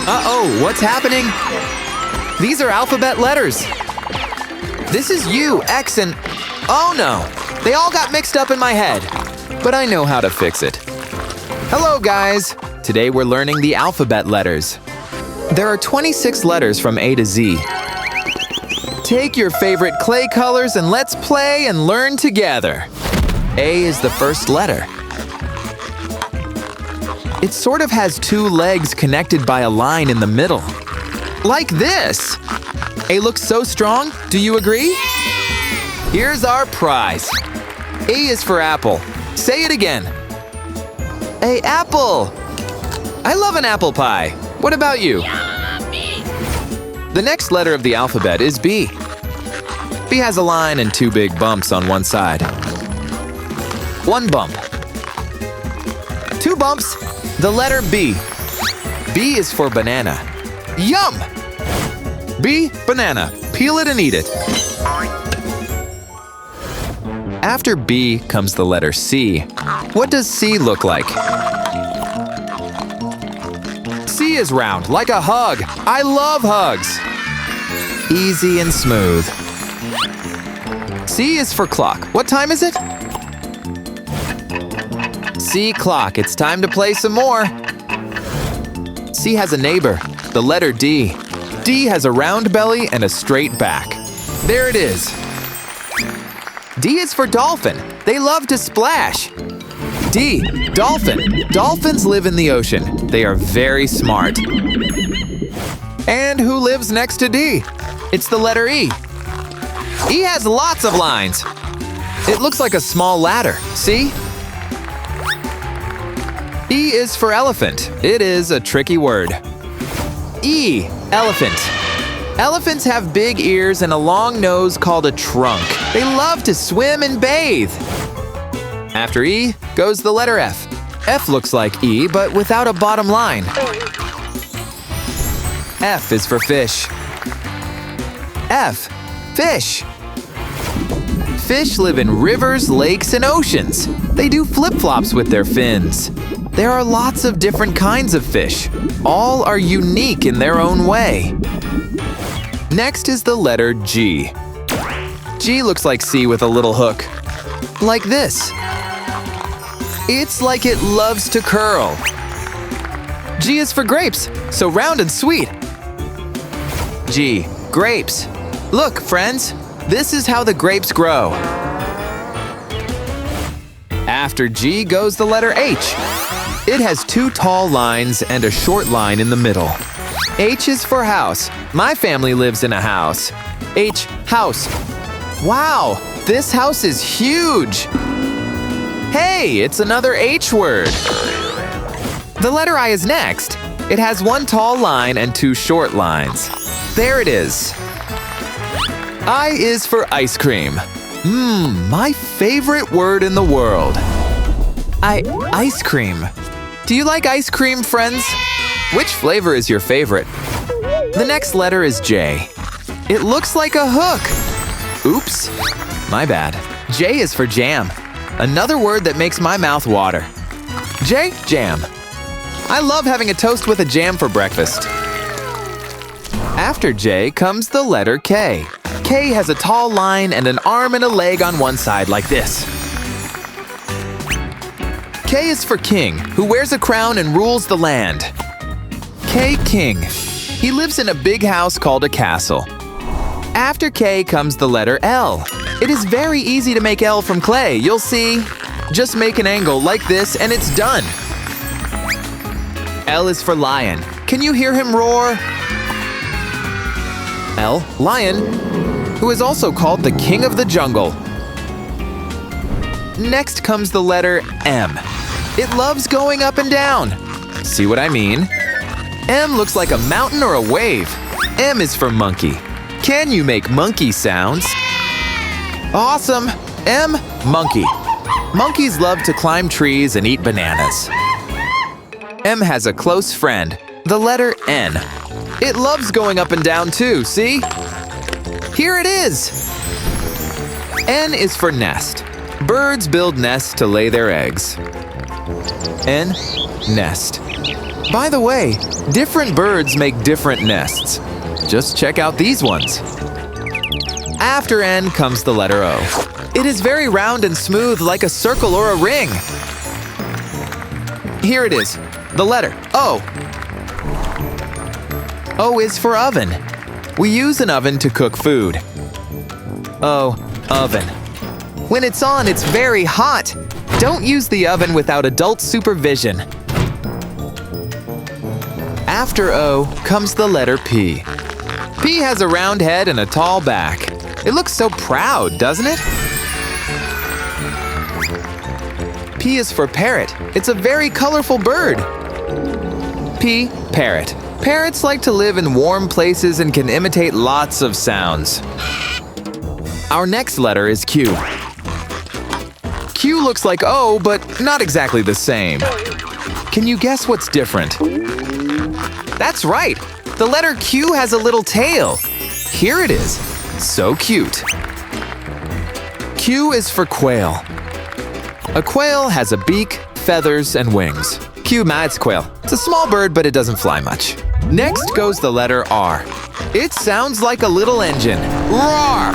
Uh-oh, what's happening? These are alphabet letters. This is U, X, and... Oh no! They all got mixed up in my head. But I know how to fix it. Hello, guys! Today we're learning the alphabet letters. There are 26 letters from A to Z. Take your favorite clay colors and let's play and learn together. A is the first letter. It sort of has two legs connected by a line in the middle. Like this! A looks so strong, do you agree? Here's our prize. A is for apple. Say it again. A apple! I love an apple pie. What about you? Yummy. The next letter of the alphabet is B. B has a line and two big bumps on one side. One bump. Two bumps. The letter B. B is for banana. Yum! B, banana. Peel it and eat it. After B comes the letter C. What does C look like? C is round, like a hug. I love hugs. Easy and smooth. C is for clock. What time is it? C clock. It's time to play some more. C has a neighbor, the letter D. D has a round belly and a straight back. There it is. D is for dolphin. They love to splash. D, dolphin. Dolphins live in the ocean. They are very smart. And who lives next to D? It's the letter E. E has lots of lines. It looks like a small ladder, see? E is for elephant. It is a tricky word. E, elephant. Elephants have big ears and a long nose called a trunk. They love to swim and bathe. After E goes the letter F. F looks like E, but without a bottom line. F is for fish. F, fish. Fish live in rivers, lakes, and oceans. They do flip-flops with their fins. There are lots of different kinds of fish. All are unique in their own way. Next is the letter G. G looks like C with a little hook. Like this. It's like it loves to curl. G is for grapes, so round and sweet. G, grapes. Look, friends, this is how the grapes grow. After G goes the letter H. It has two tall lines and a short line in the middle. H is for house. My family lives in a house. H, house. Wow, this house is huge. Hey, it's another H word. The letter I is next. It has one tall line and two short lines. There it is. I is for ice cream. My favorite word in the world. Ice cream. Do you like ice cream, friends? Which flavor is your favorite? The next letter is J. It looks like a hook. Oops, my bad. J is for jam. Another word that makes my mouth water. J, jam. I love having a toast with a jam for breakfast. After J comes the letter K. K has a tall line and an arm and a leg on one side like this. K is for king, who wears a crown and rules the land. K, king. He lives in a big house called a castle. After K comes the letter L. It is very easy to make L from clay, you'll see. Just make an angle like this and it's done. L is for lion. Can you hear him roar? L, lion, who is also called the king of the jungle. Next comes the letter M. It loves going up and down. See what I mean? M looks like a mountain or a wave. M is for monkey. Can you make monkey sounds? Awesome! M, monkey. Monkeys love to climb trees and eat bananas. M has a close friend, the letter N. It loves going up and down too, see? Here it is! N is for nest. Birds build nests to lay their eggs. N, nest. By the way, different birds make different nests. Just check out these ones. After N comes the letter O. It is very round and smooth like a circle or a ring. Here it is, the letter O. O is for oven. We use an oven to cook food. O, oven. When it's on, it's very hot. Don't use the oven without adult supervision. After O comes the letter P. P has a round head and a tall back. It looks so proud, doesn't it? P is for parrot. It's a very colorful bird. P, parrot. Parrots like to live in warm places and can imitate lots of sounds. Our next letter is Q. Q looks like O, but not exactly the same. Can you guess what's different? That's right! The letter Q has a little tail. Here it is. So cute. Q is for quail. A quail has a beak, feathers, and wings. Q quail. It's a small bird, but it doesn't fly much. Next goes the letter R. It sounds like a little engine. Roar!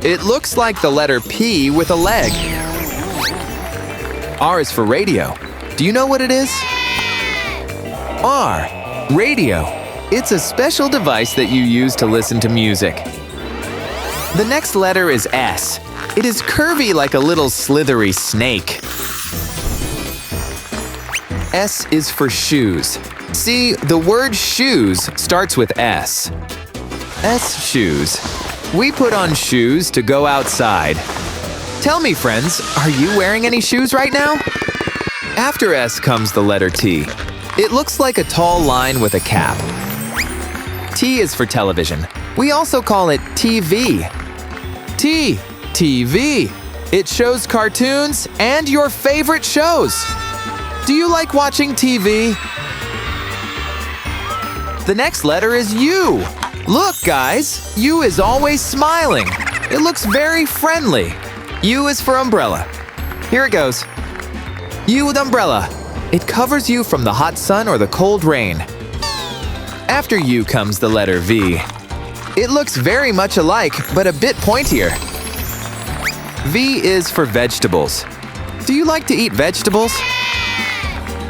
It looks like the letter P with a leg. R is for radio. Do you know what it is? R. Radio. It's a special device that you use to listen to music. The next letter is S. It is curvy like a little slithery snake. S is for shoes. See, the word shoes starts with S. S, shoes. We put on shoes to go outside. Tell me, friends, are you wearing any shoes right now? After S comes the letter T. It looks like a tall line with a cap. T is for television. We also call it TV. T, TV. It shows cartoons and your favorite shows. Do you like watching TV? The next letter is U. Look, guys, U is always smiling. It looks very friendly. U is for umbrella. Here it goes. U with umbrella. It covers you from the hot sun or the cold rain. After U comes the letter V. It looks very much alike, but a bit pointier. V is for vegetables. Do you like to eat vegetables?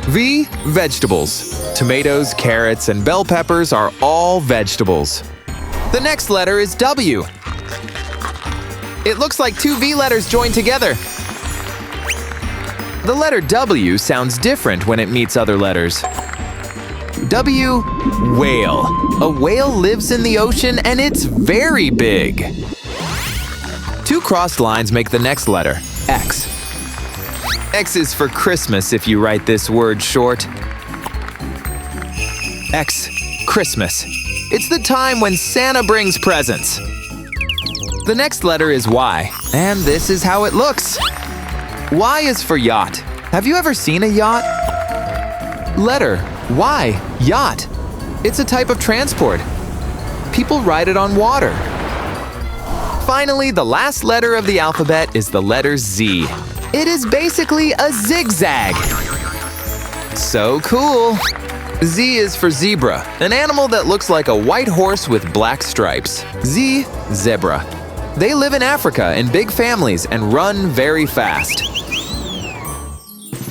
V, vegetables. Tomatoes, carrots, and bell peppers are all vegetables. The next letter is W. It looks like two V letters joined together. The letter W sounds different when it meets other letters. W, whale. A whale lives in the ocean and it's very big. Two crossed lines make the next letter, X. X is for Christmas if you write this word short. X, Christmas. It's the time when Santa brings presents. The next letter is Y, and this is how it looks. Y is for yacht. Have you ever seen a yacht? Letter Y, yacht. It's a type of transport. People ride it on water. Finally, the last letter of the alphabet is the letter Z. It is basically a zigzag. So cool. Z is for zebra, an animal that looks like a white horse with black stripes. Z, zebra. They live in Africa in big families and run very fast.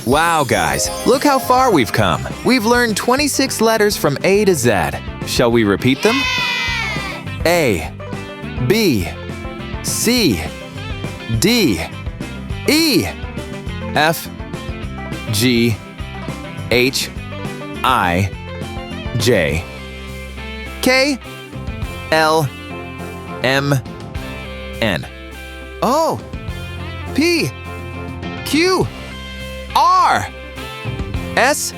Wow, guys, look how far we've come. We've learned 26 letters from A to Z. Shall we repeat them? A, B, C, D, E, F, G, H, I, J, K, L, M, N, O, P, Q, R, S,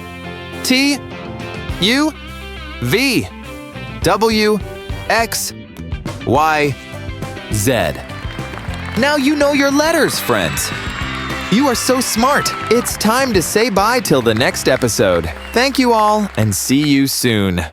T, U, V, W, X, Y, Z. Now you know your letters, friends. You are so smart. It's time to say bye till the next episode. Thank you all, and see you soon.